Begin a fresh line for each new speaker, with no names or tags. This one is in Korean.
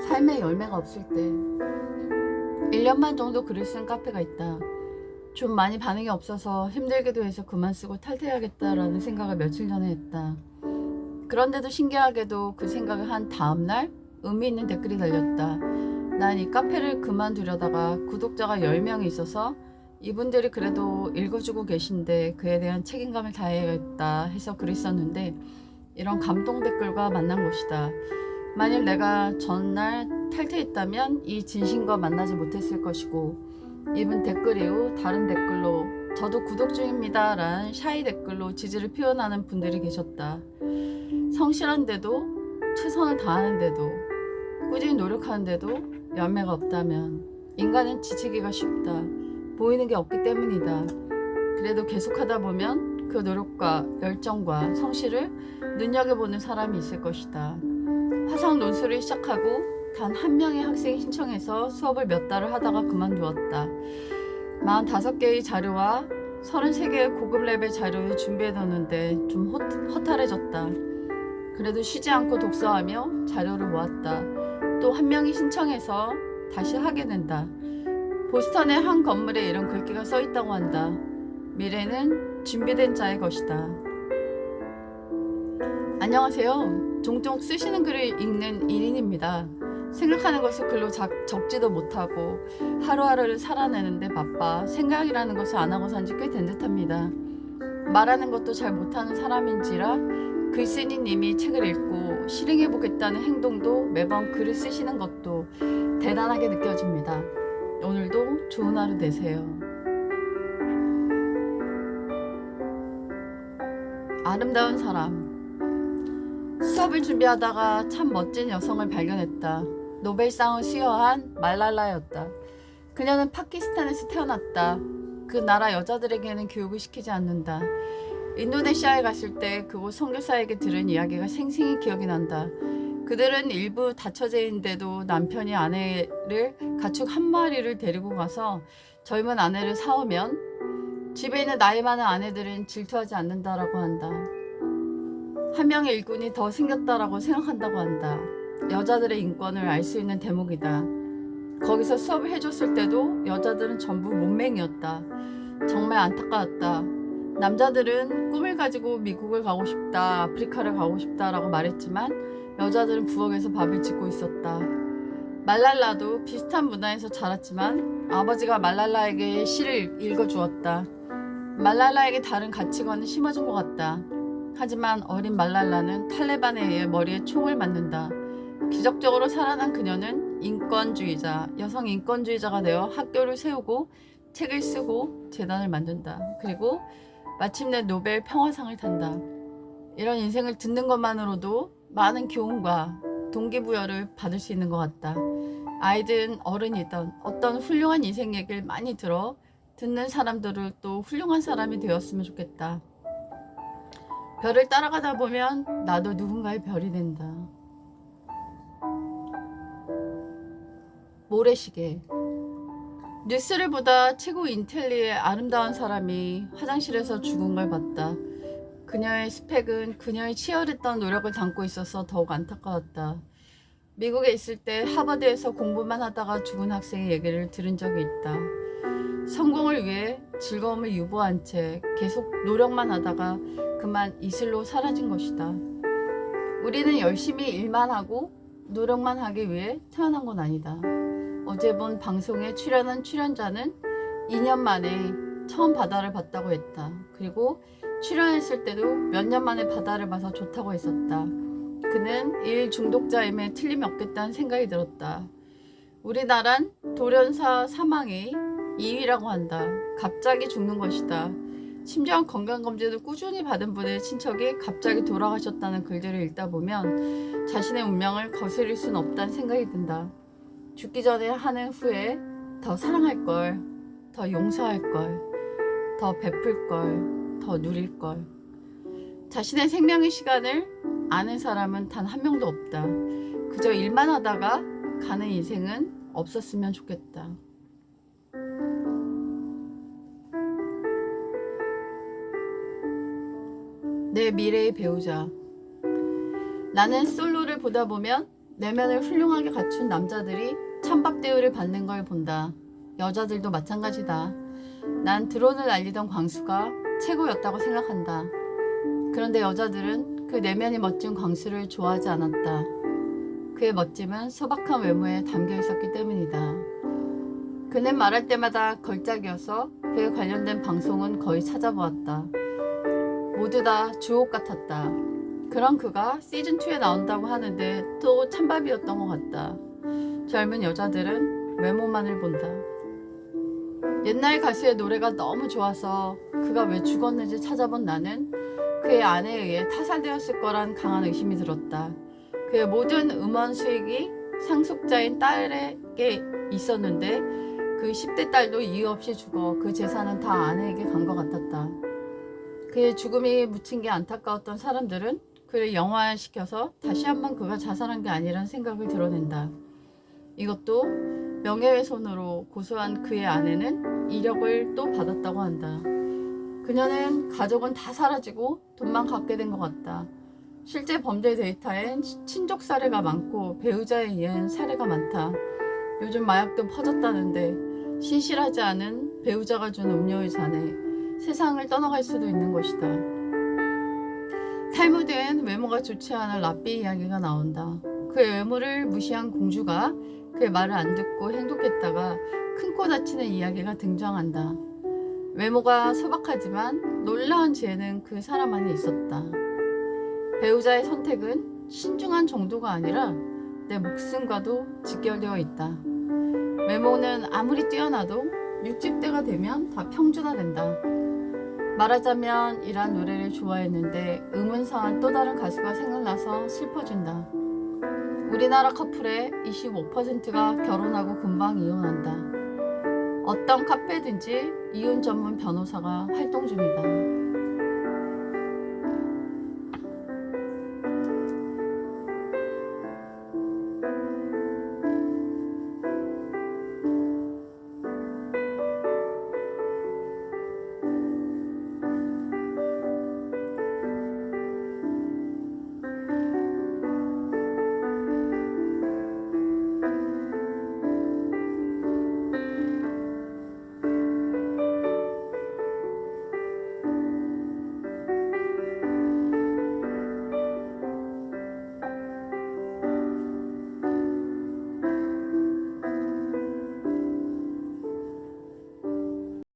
삶에 열매가 없을 때 1년만 정도 글을 쓴 카페가 있다. 좀 많이 반응이 없어서 힘들기도 해서 그만 쓰고 탈퇴해야겠다라는 생각을 며칠 전에 했다. 그런데도 신기하게도 그 생각을 한 다음날 의미 있는 댓글이 달렸다. 난 이 카페를 그만두려다가 구독자가 10명이 있어서 이분들이 그래도 읽어주고 계신데 그에 대한 책임감을 다해야겠다 해서 글을 썼는데 이런 감동 댓글과 만난 것이다. 만일 내가 전날 탈퇴했다면 이 진심과 만나지 못했을 것이고 이분 댓글 이후 다른 댓글로 저도 구독 중입니다 라는 샤이 댓글로 지지를 표현하는 분들이 계셨다. 성실한데도 최선을 다하는데도 꾸준히 노력하는데도 열매가 없다면 인간은 지치기가 쉽다. 보이는 게 없기 때문이다. 그래도 계속하다 보면 그 노력과 열정과 성실을 눈여겨보는 사람이 있을 것이다. 화상 논술을 시작하고 단 한 명의 학생이 신청해서 수업을 몇 달을 하다가 그만두었다. 45개의 자료와 33개의 고급 레벨 자료를 준비해뒀는데 좀 허탈해졌다. 그래도 쉬지 않고 독서하며 자료를 모았다. 또 한 명이 신청해서 다시 하게 된다. 보스턴의 한 건물에 이런 글귀가 써있다고 한다. 미래는 준비된 자의 것이다. 안녕하세요. 종종 쓰시는 글을 읽는 1인입니다. 생각하는 것을 글로 적지도 못하고 하루하루를 살아내는데 바빠 생각이라는 것을 안 하고 산지 꽤 된 듯합니다. 말하는 것도 잘 못하는 사람인지라 글쓴이님이 책을 읽고 실행해보겠다는 행동도 매번 글을 쓰시는 것도 대단하게 느껴집니다. 오늘도 좋은 하루 되세요. 아름다운 사람. 수업을 준비하다가 참 멋진 여성을 발견했다. 노벨상을 수여한 말랄라였다. 그녀는 파키스탄에서 태어났다. 그 나라 여자들에게는 교육을 시키지 않는다. 인도네시아에 갔을 때 그곳 선교사에게 들은 이야기가 생생히 기억이 난다. 그들은 일부 다처제인데도 남편이 아내를 가축 한 마리를 데리고 가서 젊은 아내를 사오면 집에 있는 나이 많은 아내들은 질투하지 않는다라고 한다. 한 명의 일꾼이 더 생겼다라고 생각한다고 한다. 여자들의 인권을 알 수 있는 대목이다. 거기서 수업을 해줬을 때도 여자들은 전부 문맹이었다. 정말 안타까웠다. 남자들은 꿈을 가지고 미국을 가고 싶다, 아프리카를 가고 싶다라고 말했지만 여자들은 부엌에서 밥을 짓고 있었다. 말랄라도 비슷한 문화에서 자랐지만 아버지가 말랄라에게 시를 읽어주었다. 말랄라에게 다른 가치관을 심어준 것 같다. 하지만 어린 말랄라는 탈레반에 의해 머리에 총을 맞는다. 기적적으로 살아난 그녀는 인권주의자, 여성 인권주의자가 되어 학교를 세우고 책을 쓰고 재단을 만든다. 그리고 마침내 노벨 평화상을 탄다. 이런 인생을 듣는 것만으로도 많은 교훈과 동기부여를 받을 수 있는 것 같다. 아이든 어른이든 어떤 훌륭한 인생 얘기를 많이 들어 듣는 사람들을 또 훌륭한 사람이 되었으면 좋겠다. 별을 따라가다 보면 나도 누군가의 별이 된다. 모래시계. 뉴스를 보다 최고 인텔리의 아름다운 사람이 화장실에서 죽은 걸 봤다. 그녀의 스펙은 그녀의 치열했던 노력을 담고 있어서 더욱 안타까웠다. 미국에 있을 때 하버드에서 공부만 하다가 죽은 학생의 얘기를 들은 적이 있다. 성공을 위해 즐거움을 유보한 채 계속 노력만 하다가 그만 이슬로 사라진 것이다. 우리는 열심히 일만 하고 노력만 하기 위해 태어난 건 아니다. 어제 본 방송에 출연한 출연자는 2년 만에 처음 바다를 봤다고 했다. 그리고 출연했을 때도 몇 년 만에 바다를 봐서 좋다고 했었다. 그는 일 중독자임에 틀림이 없겠다는 생각이 들었다. 우리나란 돌연사 사망의 2위라고 한다. 갑자기 죽는 것이다. 심지어 건강검진을 꾸준히 받은 분의 친척이 갑자기 돌아가셨다는 글들을 읽다 보면 자신의 운명을 거스릴 순 없다는 생각이 든다. 죽기 전에 하는 후에 더 사랑할 걸, 더 용서할 걸, 더 베풀 걸, 더 누릴 걸. 자신의 생명의 시간을 아는 사람은 단 한 명도 없다. 그저 일만 하다가 가는 인생은 없었으면 좋겠다. 내 미래의 배우자. 나는 솔로를 보다 보면 내면을 훌륭하게 갖춘 남자들이 찬밥 대우를 받는 걸 본다. 여자들도 마찬가지다. 난 드론을 날리던 광수가 최고였다고 생각한다. 그런데 여자들은 그 내면이 멋진 광수를 좋아하지 않았다. 그의 멋짐은 소박한 외모에 담겨 있었기 때문이다. 그는 말할 때마다 걸작이어서 그에 관련된 방송은 거의 찾아보았다. 모두 다 주옥 같았다. 그런 그가 시즌2에 나온다고 하는데 또 찬밥이었던 것 같다. 젊은 여자들은 외모만을 본다. 옛날 가수의 노래가 너무 좋아서 그가 왜 죽었는지 찾아본 나는 그의 아내에 의해 타살되었을 거란 강한 의심이 들었다. 그의 모든 음원 수익이 상속자인 딸에게 있었는데 그 10대 딸도 이유 없이 죽어 그 재산은 다 아내에게 간 것 같았다. 그의 죽음이 묻힌 게 안타까웠던 사람들은 그를 영화화시켜서 다시 한번 그가 자살한 게 아니란 생각을 드러낸다. 이것도 명예훼손으로 고소한 그의 아내는 이력을 또 받았다고 한다. 그녀는 가족은 다 사라지고 돈만 갖게 된 것 같다. 실제 범죄 데이터엔 친족 사례가 많고 배우자에 의한 사례가 많다. 요즘 마약도 퍼졌다는데 신실하지 않은 배우자가 준 음료의 잔에 세상을 떠나갈 수도 있는 것이다. 탈무드엔 외모가 좋지 않은 랍비 이야기가 나온다. 그의 외모를 무시한 공주가 그의 말을 안 듣고 행동했다가 큰 코 다치는 이야기가 등장한다. 외모가 소박하지만 놀라운 지혜는 그 사람 안에 있었다. 배우자의 선택은 신중한 정도가 아니라 내 목숨과도 직결되어 있다. 외모는 아무리 뛰어나도 60대가 되면 다 평준화된다. 말하자면 이란 노래를 좋아했는데 의문사한 또 다른 가수가 생각나서 슬퍼진다. 우리나라 커플의 25%가 결혼하고 금방 이혼한다. 어떤 카페든지 이혼 전문 변호사가 활동 중이다.